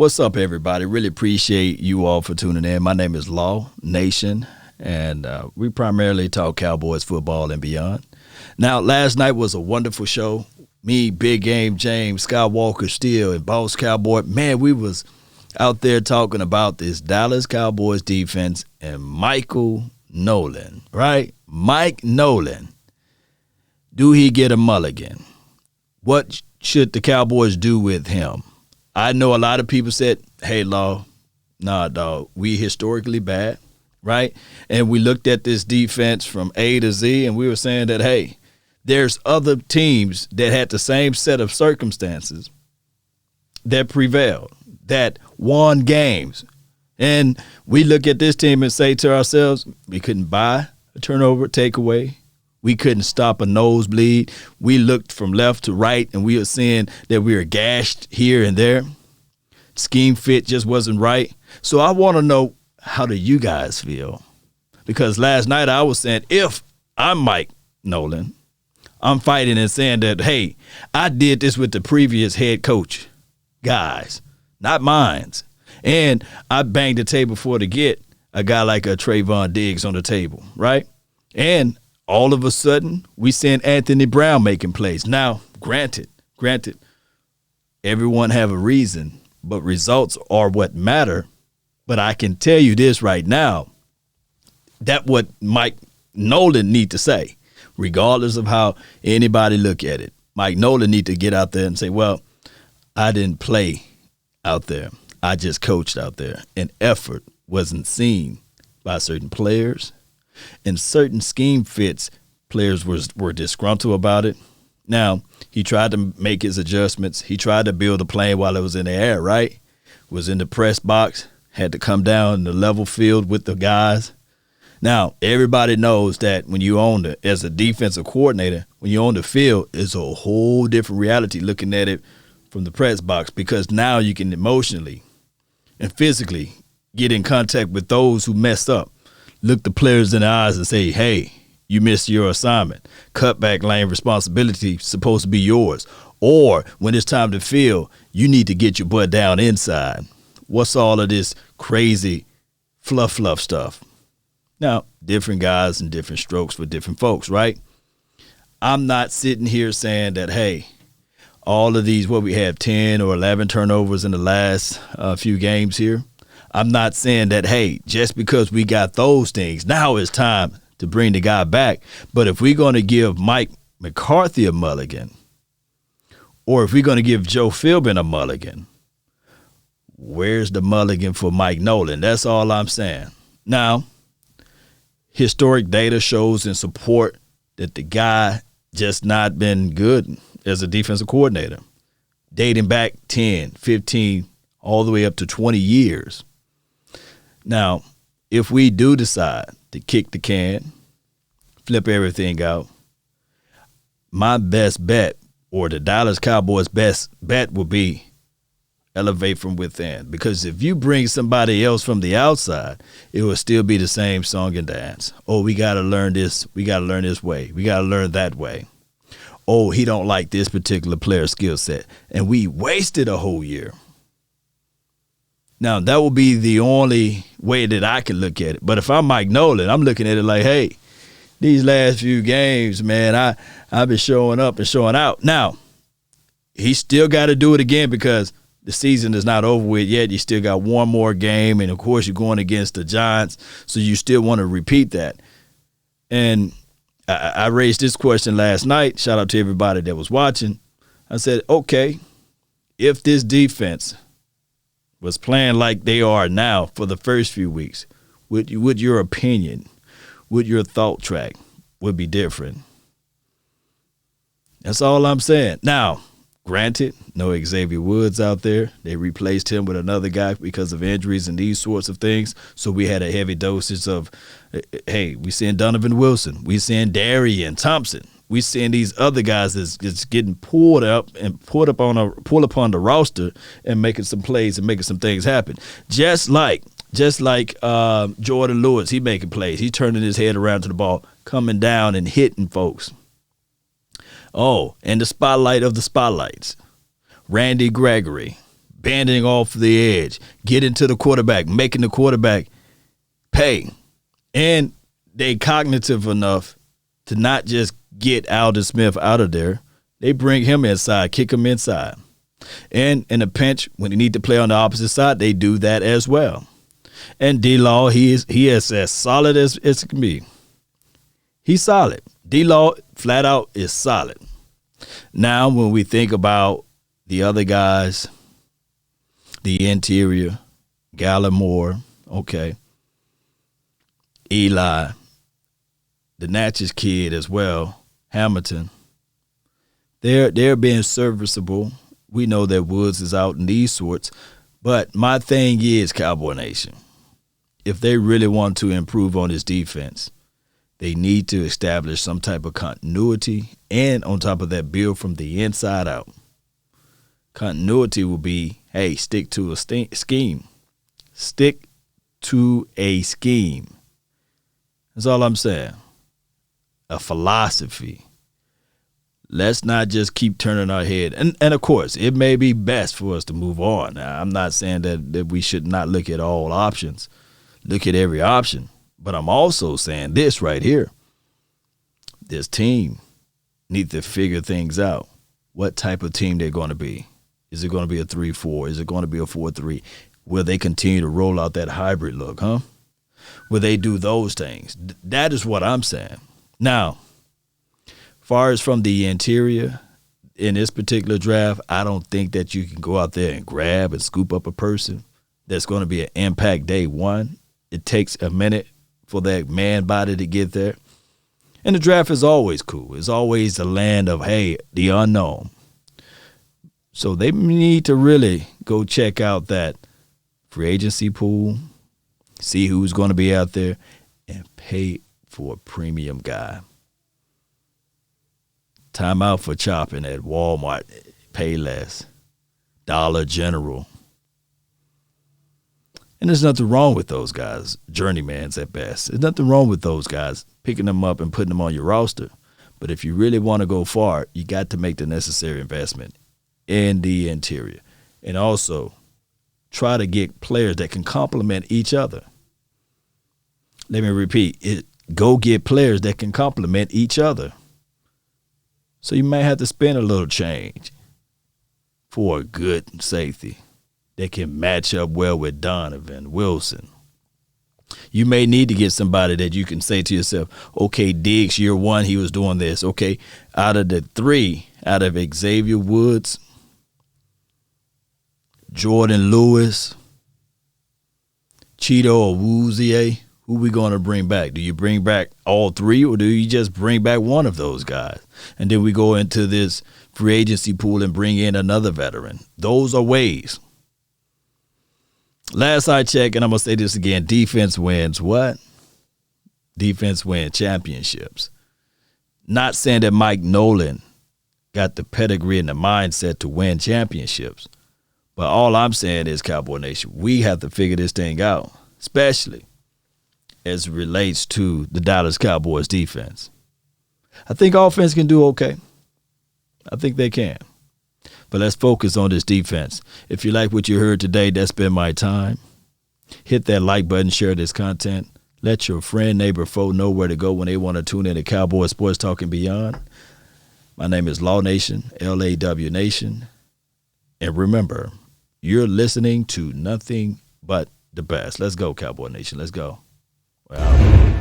What's up, everybody? Really appreciate you all for tuning in. My name is Law Nation, and we primarily talk Cowboys football and beyond. Now, last night was a wonderful show. Me, Big Game James, Skywalker Steele, and Boss Cowboy. Man, we was out there talking about this Dallas Cowboys defense and Michael Nolan, right? Mike Nolan. Do he get a mulligan? What should the Cowboys do with him? I know a lot of people said, hey, Law, nah, dog, we historically bad, right? And we looked at this defense from A to Z, and we were saying that, hey, there's other teams that had the same set of circumstances that prevailed, that won games. And we look at this team and say to ourselves, we couldn't buy a turnover takeaway. We couldn't stop a nosebleed. We looked from left to right, and we were seeing that we were gashed here and there. Scheme fit just wasn't right. So I want to know, how do you guys feel? Because last night I was saying, if I'm Mike Nolan, I'm fighting and saying that, hey, I did this with the previous head coach guys, not mine. And I banged the table for to get a guy like a Trayvon Diggs on the table, right? And all of a sudden, we send Anthony Brown making plays. Now, granted, everyone have a reason, but results are what matter. But I can tell you this right now, that what Mike Nolan need to say, regardless of how anybody look at it. Mike Nolan need to get out there and say, well, I didn't play out there. I just coached out there. And effort wasn't seen by certain players. And certain scheme fits, players were disgruntled about it. Now, he tried to make his adjustments. He tried to build a plane while it was in the air, right? Was in the press box, had to come down in the level field with the guys. Now, everybody knows that when you own it, as a defensive coordinator, when you own the field, it's a whole different reality looking at it from the press box, because now you can emotionally and physically get in contact with those who messed up. Look the players in the eyes and say, hey, you missed your assignment. Cutback lane responsibility supposed to be yours. Or when it's time to field, you need to get your butt down inside. What's all of this crazy fluff stuff? Now, different guys and different strokes for different folks, right? I'm not sitting here saying that, hey, all of these, what we have, 10 or 11 turnovers in the last few games here. I'm not saying that, hey, just because we got those things, now it's time to bring the guy back. But if we're going to give Mike McCarthy a mulligan, or if we're going to give Joe Philbin a mulligan, where's the mulligan for Mike Nolan? That's all I'm saying. Now, historic data shows in support that the guy just not been good as a defensive coordinator, dating back 10, 15, all the way up to 20 years. Now, if we do decide to kick the can, flip everything out, my best bet, or the Dallas Cowboys' best bet, will be elevate from within. Because if you bring somebody else from the outside, it will still be the same song and dance. Oh, we got to learn this. We got to learn this way. We got to learn that way. Oh, he don't like this particular player skill set. And we wasted a whole year. Now, that will be the only way that I can look at it. But if I'm Mike Nolan, I'm looking at it like, hey, these last few games, man, I've been showing up and showing out. Now, he still got to do it again because the season is not over with yet. You still got one more game, and, of course, you're going against the Giants, so you still want to repeat that. And I raised this question last night. Shout out to everybody that was watching. I said, okay, if this defense was playing like they are now for the first few weeks, would your opinion, would your thought track would be different? That's all I'm saying. Now, granted, no Xavier Woods out there. They replaced him with another guy because of injuries and these sorts of things. So we had a heavy dosage of, hey, we seeing Donovan Wilson. We seeing Darian Thompson. We seeing these other guys that's getting pulled up and pulled upon the roster and making some plays and making some things happen. Just like Jordan Lewis, he making plays. He turning his head around to the ball, coming down and hitting folks. Oh, and the spotlight of the spotlights, Randy Gregory, banding off the edge, getting to the quarterback, making the quarterback pay. And they cognitive enough to not just get Aldon Smith out of there. They bring him inside, kick him inside. And in a pinch, when they need to play on the opposite side, they do that as well. And D-Law, he is as solid as it can be. He's solid. D-Law, flat out, is solid. Now, when we think about the other guys, the interior, Gallimore, okay, Eli, the Natchez kid as well, Hamilton, they're being serviceable. We know that Woods is out in these sorts. But my thing is, Cowboy Nation, if they really want to improve on this defense, they need to establish some type of continuity and, on top of that, build from the inside out. Continuity will be, hey, stick to a scheme. Stick to a scheme. That's all I'm saying. A philosophy. Let's not just keep turning our head. And of course, it may be best for us to move on. Now, I'm not saying that we should not look at all options. Look at every option. But I'm also saying this right here. This team needs to figure things out. What type of team they're going to be. Is it going to be a 3-4? Is it going to be a 4-3? Will they continue to roll out that hybrid look, huh? Will they do those things? That is what I'm saying. Now, far as from the interior, in this particular draft, I don't think that you can go out there and grab and scoop up a person that's going to be an impact day one. It takes a minute for that man body to get there. And the draft is always cool. It's always the land of, hey, the unknown. So they need to really go check out that free agency pool, see who's going to be out there, and pay for a premium guy. Time out for chopping at Walmart. Pay less. Dollar General. And there's nothing wrong with those guys. Journeymans at best. There's nothing wrong with those guys picking them up and putting them on your roster. But if you really want to go far, you got to make the necessary investment in the interior. And also try to get players that can complement each other. Let me repeat. Go get players that can complement each other. So you might have to spend a little change for a good safety that can match up well with Donovan Wilson. You may need to get somebody that you can say to yourself, okay, Diggs, year one, he was doing this. Okay, out of the three, out of Xavier Woods, Jordan Lewis, Cheeto Awuzie, who we going to bring back? Do you bring back all three, or do you just bring back one of those guys? And then we go into this free agency pool and bring in another veteran. Those are ways. Last I checked, and I'm going to say this again, defense wins what? Defense wins championships. Not saying that Mike Nolan got the pedigree and the mindset to win championships. But all I'm saying is, Cowboy Nation, we have to figure this thing out, especially as it relates to the Dallas Cowboys defense. I think offense can do okay. I think they can. But let's focus on this defense. If you like what you heard today, that's been my time. Hit that like button, share this content. Let your friend, neighbor, foe know where to go when they want to tune in to Cowboy Sports Talk and Beyond. My name is Law Nation, LAW Nation. And remember, you're listening to nothing but the best. Let's go, Cowboy Nation. Let's go. Well,